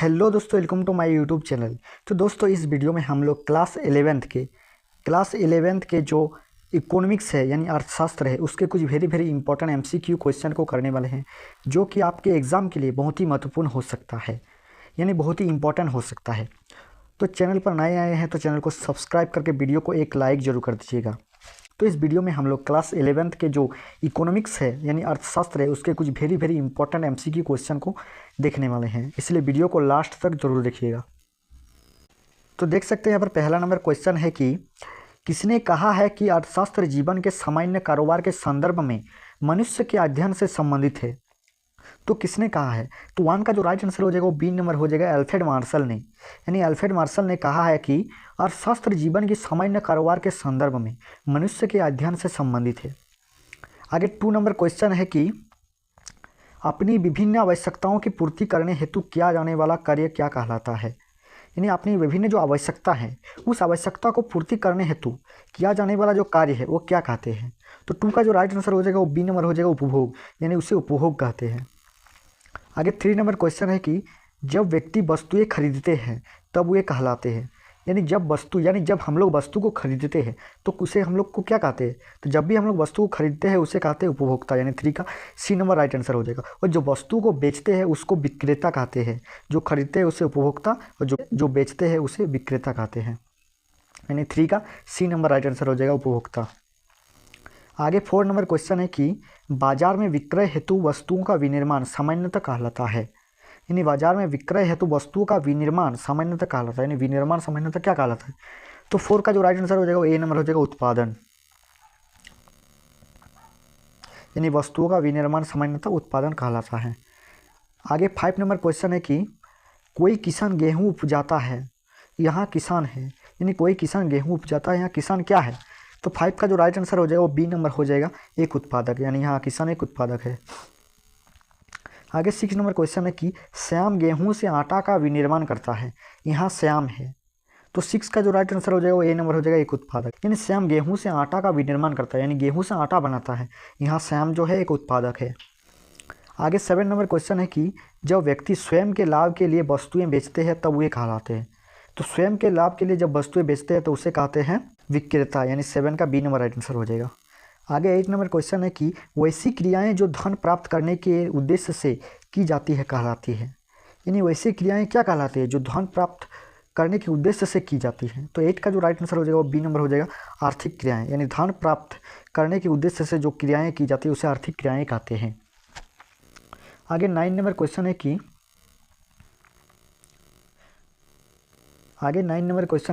Hello दोस्तों, welcome to my YouTube channel. तो दोस्तों, इस वीडियो में हम लोग क्लास 11th के जो इकोनॉमिक्स है यानी अर्थशास्त्र है उसके कुछ वेरी इंपॉर्टेंट एमसीक्यू क्वेश्चन को करने वाले हैं, जो कि आपके एग्ज़ाम के लिए बहुत ही महत्वपूर्ण हो सकता है, यानी बहुत ही इंपॉर्टेंट हो सकता है। तो चैनल पर नए आए हैं तो चैनल को सब्सक्राइब करके वीडियो को एक लाइक ज़रूर कर दीजिएगा। तो इस वीडियो में हम लोग क्लास 11th के जो इकोनॉमिक्स है यानी अर्थशास्त्र है उसके कुछ वेरी इंपॉर्टेंट एमसीक्यू क्वेश्चन को देखने वाले हैं, इसलिए वीडियो को लास्ट तक जरूर देखिएगा। तो देख सकते हैं यहाँ पर पहला नंबर क्वेश्चन है कि किसने कहा है कि अर्थशास्त्र जीवन के सामान्य कारोबार के संदर्भ में मनुष्य के अध्ययन से संबंधित है। तो किसने कहा है? तो वन का जो राइट आंसर हो जाएगा वो बी नंबर हो जाएगा, अल्फ्रेड मार्शल ने। यानी अल्फ्रेड मार्शल ने कहा है कि अर्थशास्त्र जीवन के सामान्य कारोबार के संदर्भ में मनुष्य के अध्ययन से संबंधित है। आगे 2 नंबर क्वेश्चन है कि अपनी विभिन्न आवश्यकताओं की पूर्ति करने हेतु किया जाने वाला कार्य क्या कहलाता है। यानी अपनी विभिन्न जो आवश्यकता है उस आवश्यकता को पूर्ति करने हेतु किया जाने वाला जो कार्य है वो क्या कहते हैं। तो 2 का जो राइट आंसर हो जाएगा वो बी नंबर हो जाएगा, उपभोग, यानी उसे उपभोग कहते हैं। आगे 3 नंबर क्वेश्चन है कि जब व्यक्ति वस्तुएं खरीदते हैं तब वे कहलाते हैं। यानी जब हम लोग वस्तु को खरीदते हैं तो उसे हम लोग को क्या कहते हैं। तो जब भी हम लोग वस्तु को खरीदते हैं उसे कहते हैं उपभोक्ता, यानी 3 का सी नंबर राइट आंसर हो जाएगा। और जो वस्तु को बेचते हैं उसको विक्रेता कहते हैं, जो खरीदते हैं उसे उपभोक्ता और जो बेचते हैं उसे विक्रेता कहते हैं, यानी 3 का सी नंबर राइट आंसर हो जाएगा, उपभोक्ता। आगे 4 नंबर क्वेश्चन है कि बाजार में विक्रय हेतु वस्तुओं का विनिर्माण सामान्यतः कहलाता है। यानी बाजार में विक्रय हेतु वस्तुओं का विनिर्माण सामान्यतः कहलाता है, यानी विनिर्माण सामान्यतः क्या कहलाता है। तो 4 का जो राइट आंसर हो जाएगा वो ए नंबर हो जाएगा, उत्पादन, यानी वस्तुओं का विनिर्माण सामान्यतः उत्पादन कहलाता है। आगे 5 नंबर क्वेश्चन है कि कोई किसान गेहूँ उपजाता है, यहाँ किसान है, यानी कोई किसान गेहूँ उपजाता है, यहाँ किसान क्या है। तो 5 का जो राइट आंसर हो जाएगा वो बी नंबर हो जाएगा, एक उत्पादक, यानी यहाँ किसान एक उत्पादक है। आगे 6 नंबर क्वेश्चन है कि श्याम गेहूं से आटा का विनिर्माण करता है, यहाँ श्याम है। तो 6 का जो राइट आंसर हो जाएगा वो ए नंबर हो जाएगा, एक उत्पादक, यानी श्याम गेहूं से आटा का विनिर्माण करता है, यानी गेहूं से आटा बनाता है, यहाँ श्याम जो है एक उत्पादक है। आगे 7 नंबर क्वेश्चन है कि जब व्यक्ति स्वयं के लाभ के लिए वस्तुएं बेचते हैं तब वे कहलाते हैं। तो स्वयं के लाभ के लिए जब वस्तुएं बेचते हैं तो उसे कहते हैं विक्रेता, यानी 7 का बी नंबर राइट आंसर हो जाएगा। आगे 8 नंबर क्वेश्चन है कि वैसी क्रियाएं जो धन प्राप्त करने के उद्देश्य से की जाती है कहलाती है। यानी वैसी क्रियाएं क्या कहलाती है जो धन प्राप्त करने के उद्देश्य से की जाती हैं। तो 8 का जो राइट आंसर हो जाएगा वो बी नंबर हो जाएगा, आर्थिक क्रियाएं, यानी धन प्राप्त करने के उद्देश्य से जो क्रियाएं की जाती है उसे आर्थिक क्रियाएं कहते हैं। आगे 9 नंबर क्वेश्चन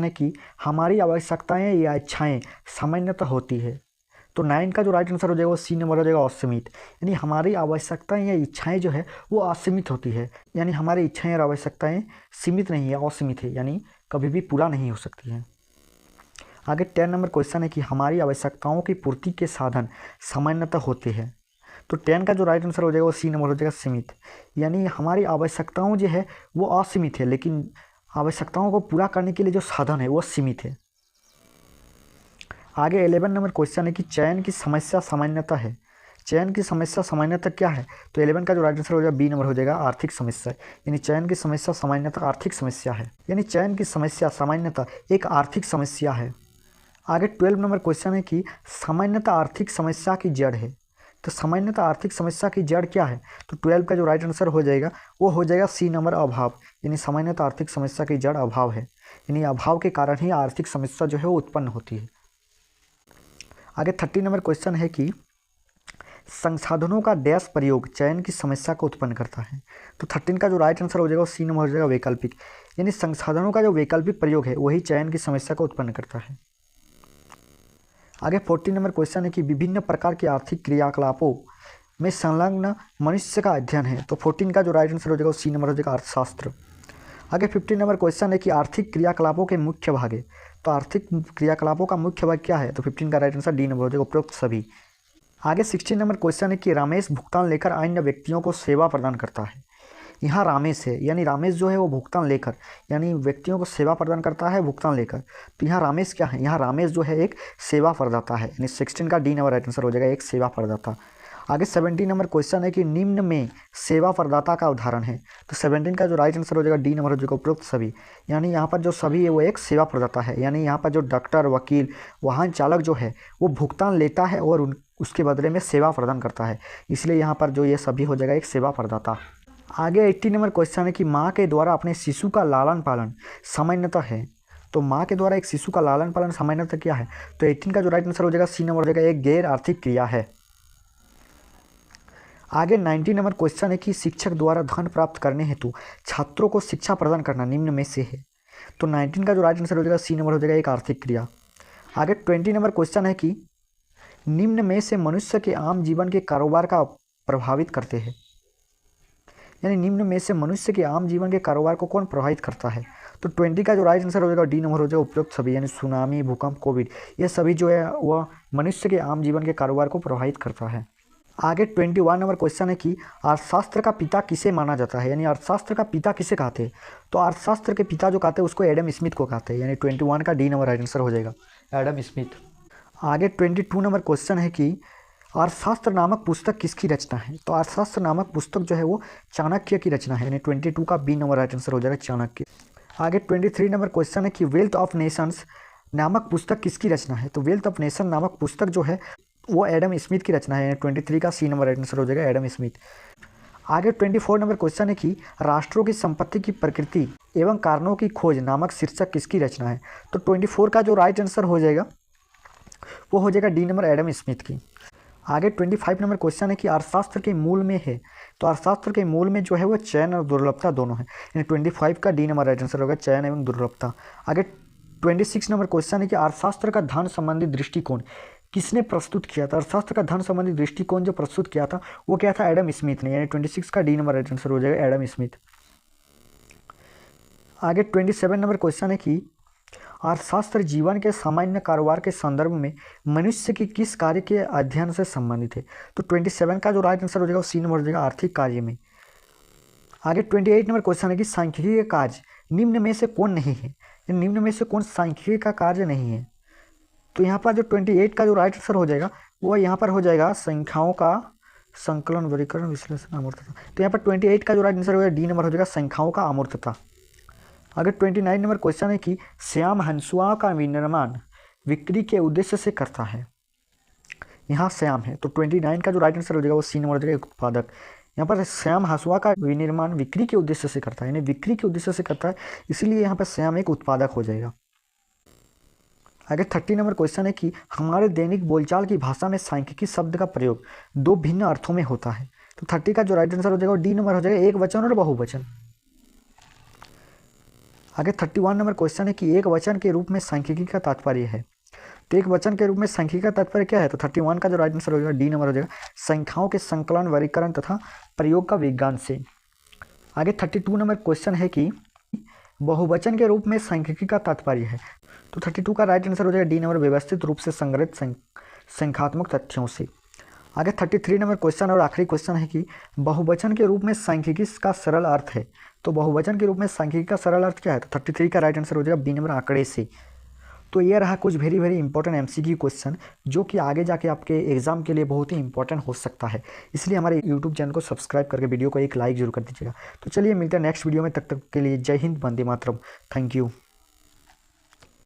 है कि हमारी आवश्यकताएं या इच्छाएं सामान्यतः होती है। तो 9 का जो राइट आंसर हो जाएगा वो सी नंबर हो जाएगा, असीमित, यानी हमारी आवश्यकताएं या इच्छाएं जो है वो असीमित होती है, यानी हमारी इच्छाएं और आवश्यकताएं सीमित नहीं है, असीमित है, यानी कभी भी पूरा नहीं हो सकती हैं। आगे 10 नंबर क्वेश्चन है कि हमारी आवश्यकताओं की पूर्ति के साधन सामान्यतः होते हैं। तो 10 का जो राइट आंसर हो जाएगा वो सी नंबर हो जाएगा, सीमित, यानी हमारी आवश्यकताओं जो है वो असीमित है लेकिन आवश्यकताओं को पूरा करने के लिए जो साधन है वो सीमित है। आगे 11 नंबर क्वेश्चन है कि चयन की समस्या सामान्यतः है। चयन की समस्या सामान्यतः क्या है। तो 11 का जो राइट आंसर हो जाएगा बी नंबर हो जाएगा, आर्थिक समस्या, यानी चयन की समस्या सामान्यतः आर्थिक समस्या है, यानी चयन की समस्या सामान्यतः एक आर्थिक समस्या है। आगे 12 नंबर क्वेश्चन है कि सामान्यतः आर्थिक समस्या की जड़ है। तो सामान्यतः आर्थिक समस्या की जड़ क्या है। तो 12 का जो राइट आंसर हो जाएगा वो हो जाएगा सी नंबर, अभाव, यानी सामान्यतः आर्थिक समस्या की जड़ अभाव है, यानी अभाव के कारण ही आर्थिक समस्या जो है वो उत्पन्न होती है। आगे 30 नंबर क्वेश्चन है कि संसाधनों का डैश प्रयोग चयन की समस्या को उत्पन्न करता है। तो 13 का जो राइट आंसर हो जाएगा वो सी नंबर हो जाएगा, वैकल्पिक, यानी संसाधनों का जो वैकल्पिक प्रयोग है वही चयन की समस्या को उत्पन्न करता है। आगे 14 नंबर क्वेश्चन है कि विभिन्न प्रकार के आर्थिक क्रियाकलापों में संलग्न मनुष्य का अध्ययन है। तो 14 का जो राइट आंसर हो जाएगा वो सी नंबर हो जाएगा, अर्थशास्त्र। आगे 15 नंबर क्वेश्चन है कि आर्थिक क्रियाकलापों के मुख्य भाग है। तो आर्थिक क्रियाकलापों का मुख्य भाग क्या है। तो 15 का राइट आंसर डी नंबर हो जाएगा, उपरोक्त सभी। आगे 16 नंबर क्वेश्चन है कि रमेश भुगतान लेकर अन्य व्यक्तियों को सेवा प्रदान करता है। यहाँ रामेश है, यानी रामेश जो है वो भुगतान लेकर, यानी व्यक्तियों को सेवा प्रदान करता है भुगतान लेकर। तो यहाँ रामेश क्या है, यहाँ रामेश जो है एक सेवा प्रदाता है, यानी 16 का डी नंबर राइट आंसर हो जाएगा, एक सेवा प्रदाता। आगे 17 नंबर क्वेश्चन है कि निम्न में सेवा प्रदाता का उदाहरण है। तो 17 का जो राइट आंसर हो जाएगा डी नंबर हो जाएगा उपरोक्त सभी। यानी यहाँ पर जो सभी है वो एक सेवा प्रदाता है। यानी यहाँ पर जो डॉक्टर, वकील, वाहन चालक जो है वो भुगतान लेता है और उसके बदले में सेवा प्रदान करता है, इसलिए यहाँ पर जो ये सभी हो जाएगा एक सेवा प्रदाता। आगे 18 नंबर क्वेश्चन है कि माँ के द्वारा अपने शिशु का लालन पालन सामान्यतः है। तो माँ के द्वारा एक शिशु का लालन पालन सामान्यतः क्या है? तो 18 का जो राइट आंसर हो जाएगा सी नंबर हो जाएगा एक गैर आर्थिक क्रिया है। आगे 19 नंबर क्वेश्चन है कि शिक्षक द्वारा धन प्राप्त करने हेतु छात्रों को शिक्षा प्रदान करना निम्न में से है। तो 19 का जो राइट आंसर हो जाएगा सी नंबर हो जाएगा एक आर्थिक क्रिया। आगे 20 नंबर क्वेश्चन है कि निम्न में से मनुष्य के आम जीवन के कारोबार का प्रभावित करते हैं। यानी निम्न में से मनुष्य के आम जीवन के कारोबार को कौन प्रभावित करता है? तो 20 का जो राइट आंसर हो जाएगा डी नंबर हो जाएगा उपरोक्त सभी। यानी सुनामी, भूकंप, कोविड, ये सभी जो है वह मनुष्य के आम जीवन के कारोबार को प्रभावित करता है। आगे 21 नंबर क्वेश्चन है कि अर्थशास्त्र का पिता किसे माना जाता है? यानी अर्थशास्त्र का पिता किसे कहते हैं? तो अर्थशास्त्र के पिता जो कहते हैं उसको एडम स्मिथ को कहते हैं। यानी 21 का डी नंबर राइट आंसर हो जाएगा एडम स्मिथ। आगे 22 नंबर क्वेश्चन है कि अर्थशास्त्र नामक पुस्तक किसकी रचना है? तो अर्थशास्त्र नामक पुस्तक जो है वो चाणक्य की रचना है। यानी 22 का बी नंबर राइट आंसर हो जाएगा चाणक्य। आगे 23 नंबर क्वेश्चन है कि वेल्थ ऑफ नेशंस नामक पुस्तक किसकी रचना है? तो वेल्थ ऑफ नेशन नामक पुस्तक जो है वो एडम स्मिथ की रचना है। 23 का सी नंबर राइट आंसर हो जाएगा एडम स्मिथ। आगे 24 नंबर क्वेश्चन है कि राष्ट्रों की संपत्ति की प्रकृति एवं कारणों की खोज नामक शीर्षक किसकी रचना है? तो 24 का जो राइट आंसर हो जाएगा वो हो जाएगा डी नंबर एडम स्मिथ की। आगे 25 नंबर क्वेश्चन है कि अर्थशास्त्र के मूल में है। तो अर्थशास्त्र के मूल में जो है वो चयन और दुर्लभता दोनों है। यानी 25 का डी नंबर राइट आंसर होगा चयन एवं दुर्लभता। आगे 26 नंबर क्वेश्चन है कि अर्थशास्त्र का धन संबंधी दृष्टिकोण किसने प्रस्तुत किया था? अर्थशास्त्र का धन संबंधी दृष्टिकोण जो प्रस्तुत किया था वो क्या था? एडम स्मिथ ने। यानी 26 का डी नंबर राइट आंसर हो जाएगा एडम स्मिथ। आगे 27 नंबर क्वेश्चन है कि अर्थशास्त्र जीवन के सामान्य कारोबार के संदर्भ में मनुष्य की किस कार्य के अध्ययन से संबंधित है? तो 27 का जो राइट आंसर हो जाएगा सी नंबर हो जाएगा आर्थिक कार्य में। आगे 28 नंबर क्वेश्चन है कि सांख्यिकी का कार्य निम्न में से कौन नहीं है? निम्न में से कौन सांख्यिकी का कार्य नहीं है? तो यहाँ पर जो 28 का जो राइट आंसर हो जाएगा वो यहाँ पर हो जाएगा संख्याओं का संकलन, वर्गीकरण, विश्लेषण, अमूर्तता। तो यहाँ पर 28 का जो राइट आंसर हो जाएगा डी नंबर हो जाएगा संख्याओं का अमूर्तता। अगर 29 नंबर क्वेश्चन है कि श्याम हंसुआ का विनिर्माण बिक्री के उद्देश्य से करता है। यहाँ श्याम है तो 29 का जो राइट आंसर हो जाएगा वो सी नंबर हो जाएगा उत्पादक। यहाँ पर श्याम हंसुआ का विनिर्माण बिक्री के उद्देश्य से करता है, यानी बिक्री के उद्देश्य से करता है, इसीलिए यहाँ पर श्याम एक उत्पादक हो जाएगा। आगे 30 नंबर क्वेश्चन है कि हमारे दैनिक बोलचाल की भाषा में सांख्यिकी शब्द का प्रयोग दो भिन्न अर्थों में होता है। तो 30 का जो राइट आंसर हो जाएगा डी नंबर हो जाएगा एक वचन और बहुवचन। आगे 31 नंबर क्वेश्चन है कि एक वचन के रूप में सांख्यिकी का तात्पर्य है। तो एक वचन के रूप में सांख्यिकी का तात्पर्य क्या है? तो 31 का जो राइट आंसर हो जाएगा डी नंबर हो जाएगा संख्याओं के संकलन, वर्गीकरण तथा प्रयोग का विज्ञान से। आगे 32 नंबर क्वेश्चन है कि बहुवचन के रूप में सांख्यिकी का तात्पर्य है। तो 32 का राइट आंसर हो जाएगा डी नंबर व्यवस्थित रूप से संग्रहित संख्यात्मक तथ्यों से। आगे 33 नंबर क्वेश्चन और आखिरी क्वेश्चन है कि बहुवचन के रूप में सांख्यिकी का सरल अर्थ है। तो बहुवचन के रूप में सांख्यिकी का सरल अर्थ क्या है? तो 33 का राइट आंसर हो जाएगा बी नंबर आंकड़े से। तो ये रहा कुछ very very important MCQ question जो कि आगे जाके आपके एग्जाम के लिए बहुत ही इंपॉर्टेंट हो सकता है। इसलिए हमारे यूट्यूब चैनल को सब्सक्राइब करके वीडियो को एक लाइक जरूर कर दीजिएगा। तो चलिए मिलते हैं नेक्स्ट वीडियो में, तब तक के लिए जय हिंद, वंदे मातरम, थैंक यू।